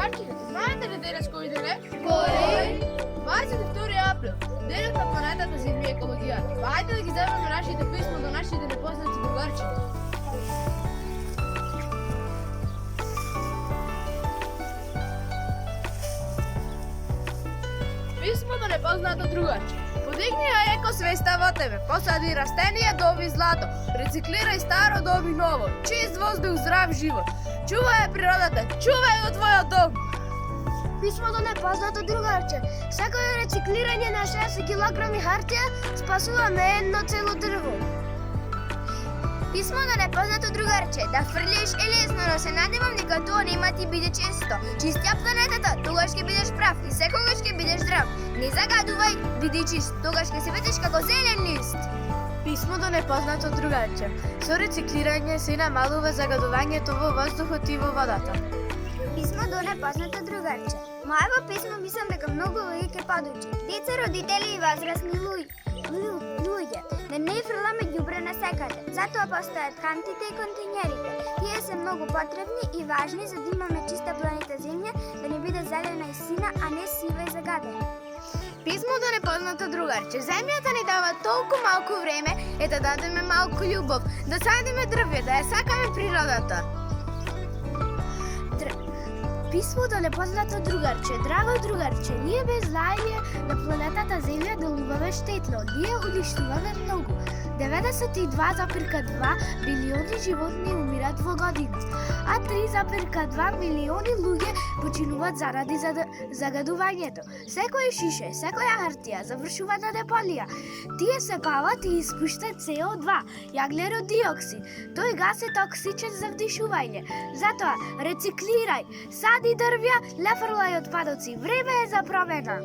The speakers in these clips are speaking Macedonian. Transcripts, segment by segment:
Другарче, знаете ли деня с кој ден е? Кој? 22 април. Денот на планетата Земја и екологијата. Па ајде да ги земеме нашите писма до нашите непознати другарчи. Писмо до непознато другарче. Подигни ја екосвеста во тебе, посади растенија, доби злато, рециклирај старо, доби ново, чист воздух, здрав живот. Чувај природата, чувај го твојот дом. Писмо до непознато другарче. Секој рециклирање на 60 килограми хартија спасува не едно цело дрво. Писмо до непознато другарче. Да фрлиш е лесно, но се надевам дека тоа нема ти биде често. Чистја планетата, тогаш ќе бидеш прав и секогаш ќе бидеш здрав. Не загадувај, биди чист, тогаш ќе се видиш како зелен лист. Писмо до непознато другарче. Со рециклирање се намалува загадувањето во воздухот и во водата. Писмо до непознато другарче. Моево писмо мислам дека многу луѓе ќе подучи. Деца, родители и возрастни луѓе. Не фрламе ѓубре насекаде. Затоа постојат кантите и контејнерите. Тие се многу потребни и важни за да имаме чиста планета Земја, да не биде зелена и сина, а не сива и загадена. Писмо до непознато другарче. Земјата ни дава толку малку време, да дадеме малку љубов, да садиме дрвја, да ја сакаме природата. Писмо до непознато другарче. Драго другарче, ние без знаење на планетата Земја делуваме штетно. Ние уништуваме многу. 92,2 билиони животни умират во година, а 3,2 милиони луѓе починуваат заради загадувањето. Секој шише, секоја хартија завршува на деполија. Тие се палат и испуштат CO2, јаглерод диоксид. Тој газ е токсичен за вдишување. Затоа рециклирај, сади дрвја, не фрлај отпадоци. Време е за промена.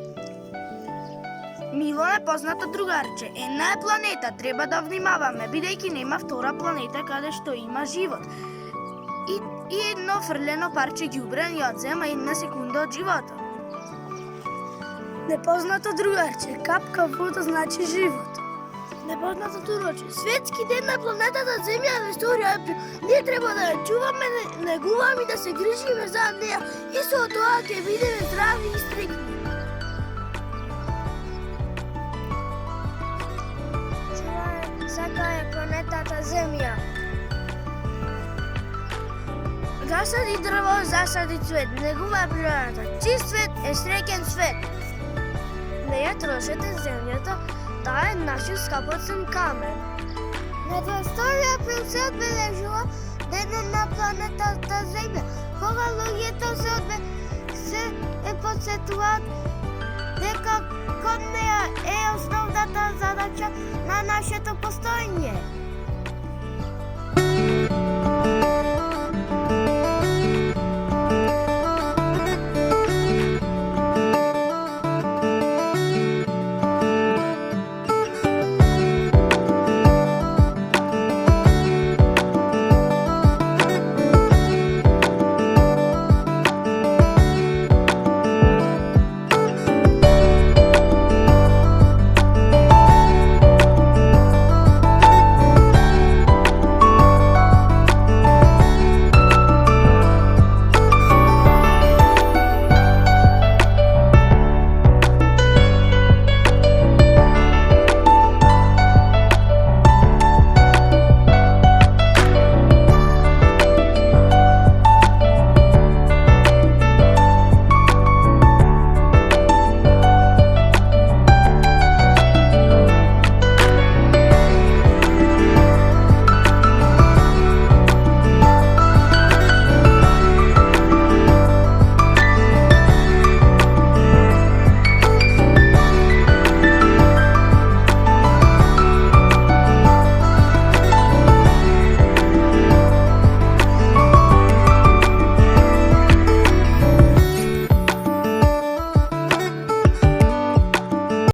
Мило непознато другарче, една е планета, треба да внимаваме, бидејќи нема втора планета каде што има живот. И едно фрлено парче ѓубре ни одзема една секунда од живота. Непознато другарче, капка вода значи живот. Непознато другарче, светски ден на планетата Земја на 2 април. Ние треба да ја чуваме, негуваме и да се грижиме за неја. И со тоа ќе бидеме здрави и стрикни. Сакај планетата Земја. Засади дрво, засади цвет, негувај природата. Чист свет е среќен свет. Не ја трошете земјата, таа е нашиот скапоцен камен. На 22 април се одбележува Денот на планетата Земја, кога луѓето се потсетуваат дека кон неја е основната задача на нашето постоење.